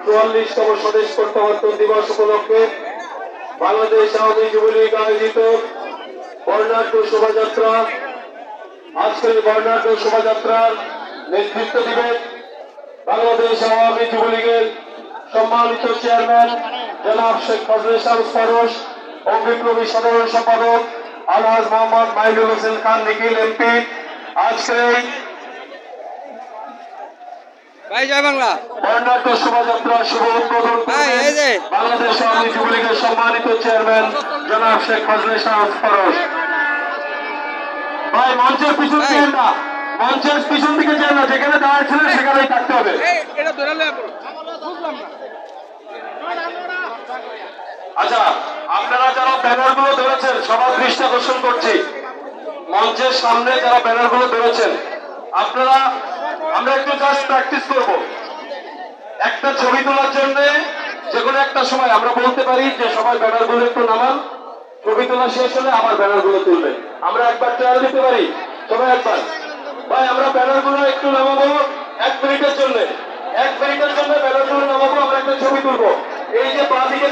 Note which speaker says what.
Speaker 1: 44তম স্বদেশ প্রত্যাবর্তন দিবস উপলক্ষে বাংলাদেশ আওয়ামী যুবলীগ আয়োজিত বর্ণাঢ্য শোভাযাত্রা। আজকের বর্ণাঢ্য শোভাযাত্রার নেতৃত্ব দিবেন বাংলাদেশ আওয়ামী যুবলীগের সম্মানিত চেয়ারম্যান জনাব শেখ ফজলে শামস ফারুস ও বিপ্লবী সাধারণ সম্পাদক আলহাজ মোহাম্মদ মাইনুল হোসেন খান নিখিল এমপি। আজকের এই বর্ণাঢ্য শোভাযাত্রার শুভ উদ্বোধন করবেন বাংলাদেশ আওয়ামী যুবলীগের সম্মানিত চেয়ারম্যান জনাব শেখ ফজলে শামস ফারুস। ভাই মঞ্চের পিছন দিকে না, মঞ্চের পিছন দিকে যান না, যেখানে দাঁড়িয়েছিলেন সেখানেই থাকতে হবে। আচ্ছা, আপনারা যারা ব্যানার গুলো ধরেছেন সবার দৃষ্টি আকর্ষণ করছি, মঞ্চের সামনে যারা ব্যানার গুলো ধরেছেন আপনারা, আমরা একটু জাস্ট প্র্যাকটিস করব। একটা ছবি তোলার জন্য যে কোনো একটা সময় আমরা বলতে পারি যে সবাই ব্যানার গুলো একটু নামান, ছবি তোলা শেষ হলে আবার ব্যানার গুলো তুলবে। আমরা একবার ট্রায়াল দিতে পারি সবাই একবার। ভাই আমরা ব্যানার গুলো একটু নামাবো 1 মিনিটের জন্য, 1 মিনিটের জন্য ব্যানার গুলো নামাবো, আমরা একটা ছবি তুলবো। এই যে বাঁ দিকে